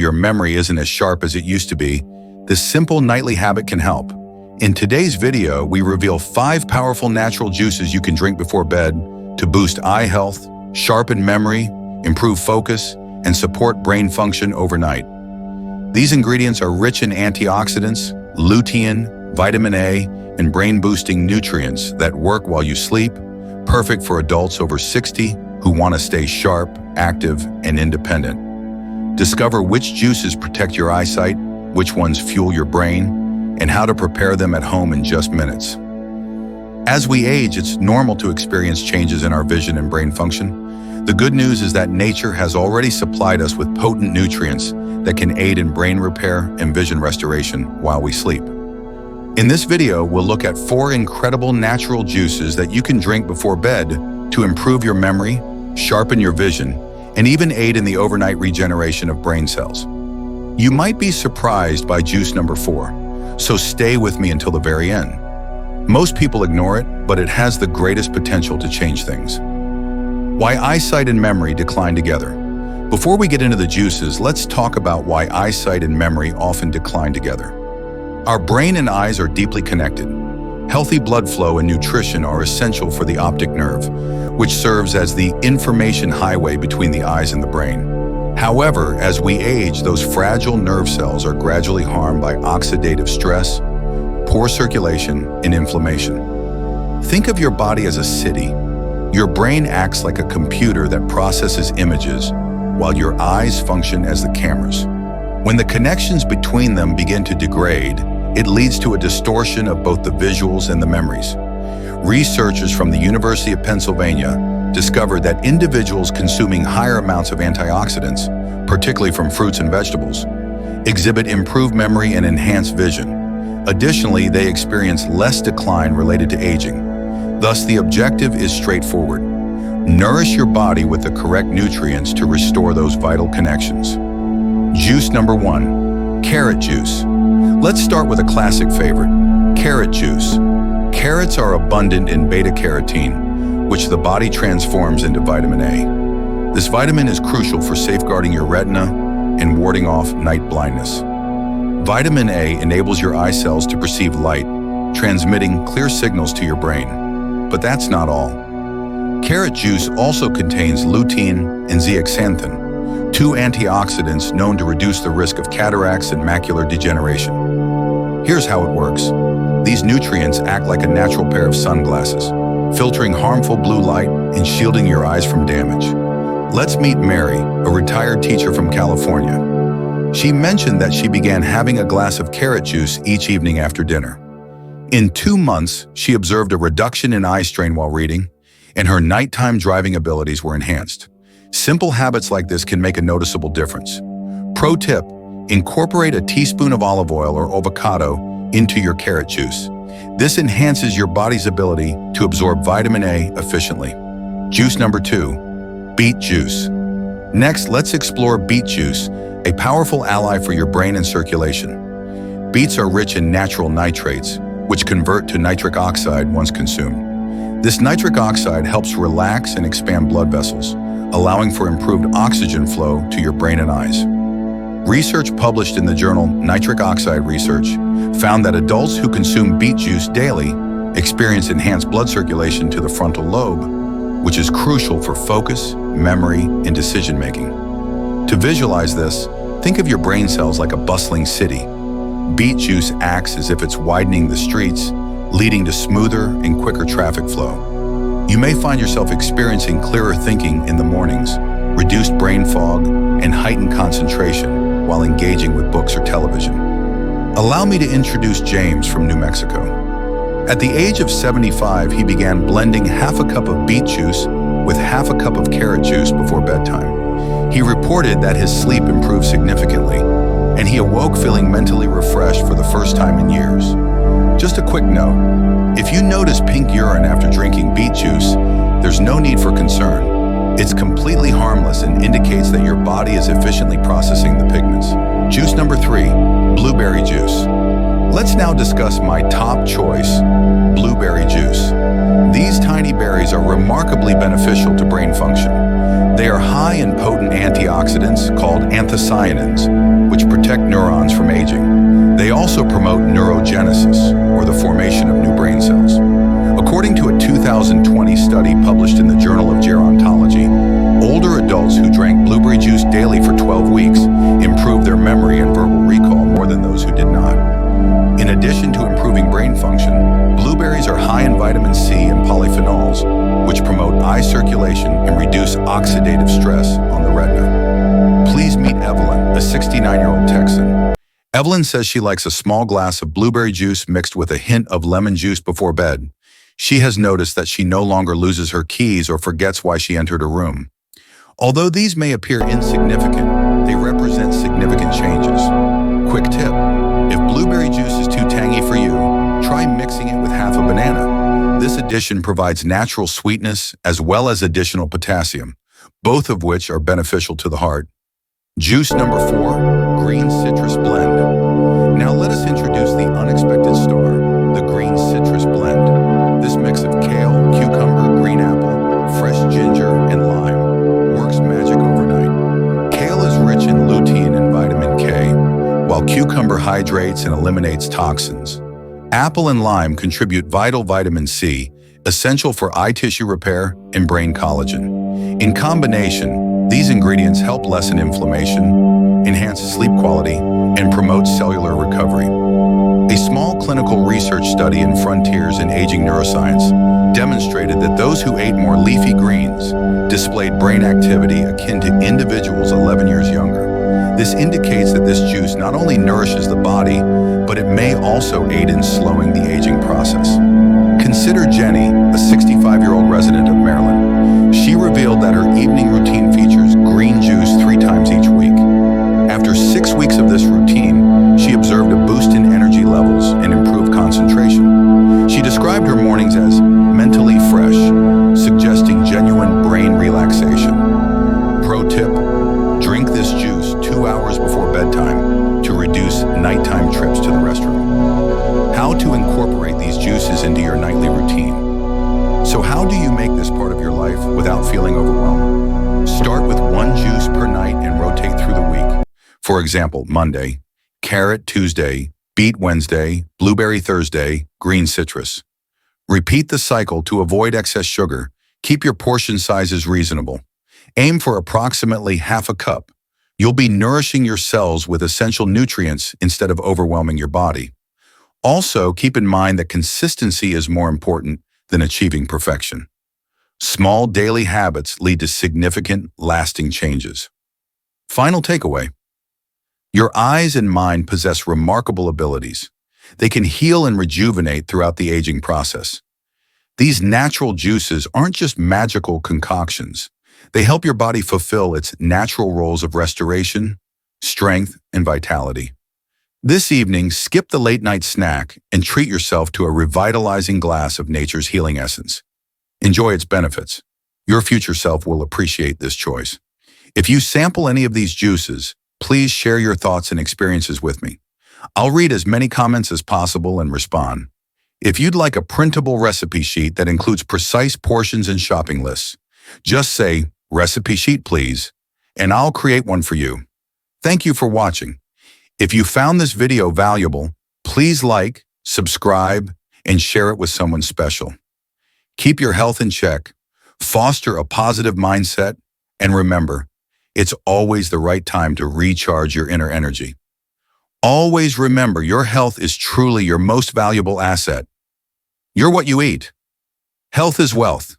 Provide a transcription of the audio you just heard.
your memory isn't as sharp as it used to be, this simple nightly habit can help. In today's video, we reveal 5 powerful natural juices you can drink before bed to boost eye health, sharpen memory, improve focus, and support brain function overnight. These ingredients are rich in antioxidants, lutein, vitamin A, and brain-boosting nutrients that work while you sleep, perfect for adults over 60 who want to stay sharp, active, and independent. Discover which juices protect your eyesight, which ones fuel your brain, and how to prepare them at home in just minutes. As we age, it's normal to experience changes in our vision and brain function. The good news is that nature has already supplied us with potent nutrients that can aid in brain repair and vision restoration while we sleep. In this video, we'll look at 4 incredible natural juices that you can drink before bed to improve your memory, sharpen your vision, and even aid in the overnight regeneration of brain cells. You might be surprised by juice number 4, so stay with me until the very end. Most people ignore it, but it has the greatest potential to change things. Why eyesight and memory decline together. Before we get into the juices, let's talk about why eyesight and memory often decline together. Our brain and eyes are deeply connected. Healthy blood flow and nutrition are essential for the optic nerve, which serves as the information highway between the eyes and the brain. However, as we age, those fragile nerve cells are gradually harmed by oxidative stress, poor circulation, and inflammation. Think of your body as a city. Your brain acts like a computer that processes images, while your eyes function as the cameras. When the connections between them begin to degrade, it leads to a distortion of both the visuals and the memories. Researchers from the University of Pennsylvania discovered that individuals consuming higher amounts of antioxidants, particularly from fruits and vegetables, exhibit improved memory and enhanced vision. Additionally, they experience less decline related to aging. Thus, the objective is straightforward. Nourish your body with the correct nutrients to restore those vital connections. Juice number 1, carrot juice. Let's start with a classic favorite, carrot juice. Carrots are abundant in beta-carotene, which the body transforms into vitamin A. This vitamin is crucial for safeguarding your retina and warding off night blindness. Vitamin A enables your eye cells to perceive light, transmitting clear signals to your brain. But that's not all. Carrot juice also contains lutein and zeaxanthin, 2 antioxidants known to reduce the risk of cataracts and macular degeneration. Here's how it works. These nutrients act like a natural pair of sunglasses, filtering harmful blue light and shielding your eyes from damage. Let's meet Mary, a retired teacher from California. She mentioned that she began having a glass of carrot juice each evening after dinner. In 2 months, she observed a reduction in eye strain while reading, and her nighttime driving abilities were enhanced. Simple habits like this can make a noticeable difference. Pro tip, incorporate a teaspoon of olive oil or avocado into your carrot juice. This enhances your body's ability to absorb vitamin A efficiently. Juice number 2, beet juice. Next, let's explore beet juice, a powerful ally for your brain and circulation. Beets are rich in natural nitrates, which convert to nitric oxide once consumed. This nitric oxide helps relax and expand blood vessels, allowing for improved oxygen flow to your brain and eyes. Research published in the journal Nitric Oxide Research found that adults who consume beet juice daily experience enhanced blood circulation to the frontal lobe, which is crucial for focus, memory, and decision-making. To visualize this, think of your brain cells like a bustling city. Beet juice acts as if it's widening the streets, leading to smoother and quicker traffic flow. You may find yourself experiencing clearer thinking in the mornings, reduced brain fog, and heightened concentration while engaging with books or television. Allow me to introduce James from New Mexico. At the age of 75, he began blending half a cup of beet juice with half a cup of carrot juice before bedtime. He reported that his sleep improved significantly, and he awoke feeling mentally refreshed for the first time in years. Just a quick note, if you notice pink urine after drinking beet juice, there's no need for concern. It's completely harmless and indicates that your body is efficiently processing the pigments. Juice number 3, blueberry juice. Let's now discuss my top choice, blueberry juice. These tiny berries are remarkably beneficial to brain function. They are high in potent antioxidants called anthocyanins, which protect neurons from aging. They also promote neurogenesis, or the formation of new brain cells. According to a 2020 study published in the Journal of Gerontology, older adults who drank blueberry juice daily for 12 weeks improved their memory and verbal recall more than those who did not. In addition to improving brain function, blueberries are high in vitamin C and polyphenols, which promote eye circulation and reduce oxidative stress on the retina. Please meet Evelyn, a 69-year-old Texan. Evelyn says she likes a small glass of blueberry juice mixed with a hint of lemon juice before bed. She has noticed that she no longer loses her keys or forgets why she entered a room. Although these may appear insignificant, they represent significant changes. Quick tip: if blueberry juice is too tangy for you, try mixing it with half a banana. This addition provides natural sweetness as well as additional potassium, both of which are beneficial to the heart. Juice number 4, green citrus blend. Now let us introduce the unexpected star, the green citrus blend. This mix of kale, cucumber, green apple, fresh ginger, and lime works magic overnight. Kale is rich in lutein and vitamin K, while cucumber hydrates and eliminates toxins. Apple and lime contribute vital vitamin C, essential for eye tissue repair and brain collagen. In combination, these ingredients help lessen inflammation, enhance sleep quality, and promote cellular recovery. A small clinical research study in Frontiers in Aging Neuroscience demonstrated that those who ate more leafy greens displayed brain activity akin to individuals 11 years younger. This indicates that this juice not only nourishes the body, but it may also aid in slowing the aging process. Consider Jenny, a 65-year-old resident of Maryland. She revealed that her evening routine features green juice 3 times each week. After 6 weeks of this routine, she observed a boost in energy levels and improved concentration. She described her mornings as mentally fresh, suggesting genuine brain relaxation. Pro tip: drink this juice 2 hours before bedtime to reduce nighttime trips to the restroom. How to incorporate these juices into your nightly routine. So how do you make this part of your life without feeling overwhelmed? Start with 1 juice per night and rotate through the week. For example, Monday, carrot Tuesday, beet Wednesday, blueberry Thursday, green citrus. Repeat the cycle to avoid excess sugar. Keep your portion sizes reasonable. Aim for approximately half a cup. You'll be nourishing your cells with essential nutrients instead of overwhelming your body. Also, keep in mind that consistency is more important than achieving perfection. Small daily habits lead to significant, lasting changes. Final takeaway: your eyes and mind possess remarkable abilities. They can heal and rejuvenate throughout the aging process. These natural juices aren't just magical concoctions. They help your body fulfill its natural roles of restoration, strength, and vitality. This evening, skip the late-night snack and treat yourself to a revitalizing glass of nature's healing essence. Enjoy its benefits. Your future self will appreciate this choice. If you sample any of these juices, please share your thoughts and experiences with me. I'll read as many comments as possible and respond. If you'd like a printable recipe sheet that includes precise portions and shopping lists, just say, "Recipe sheet, please," and I'll create one for you. Thank you for watching. If you found this video valuable, please like, subscribe, and share it with someone special. Keep your health in check, foster a positive mindset, and remember, it's always the right time to recharge your inner energy. Always remember, your health is truly your most valuable asset. You're what you eat. Health is wealth.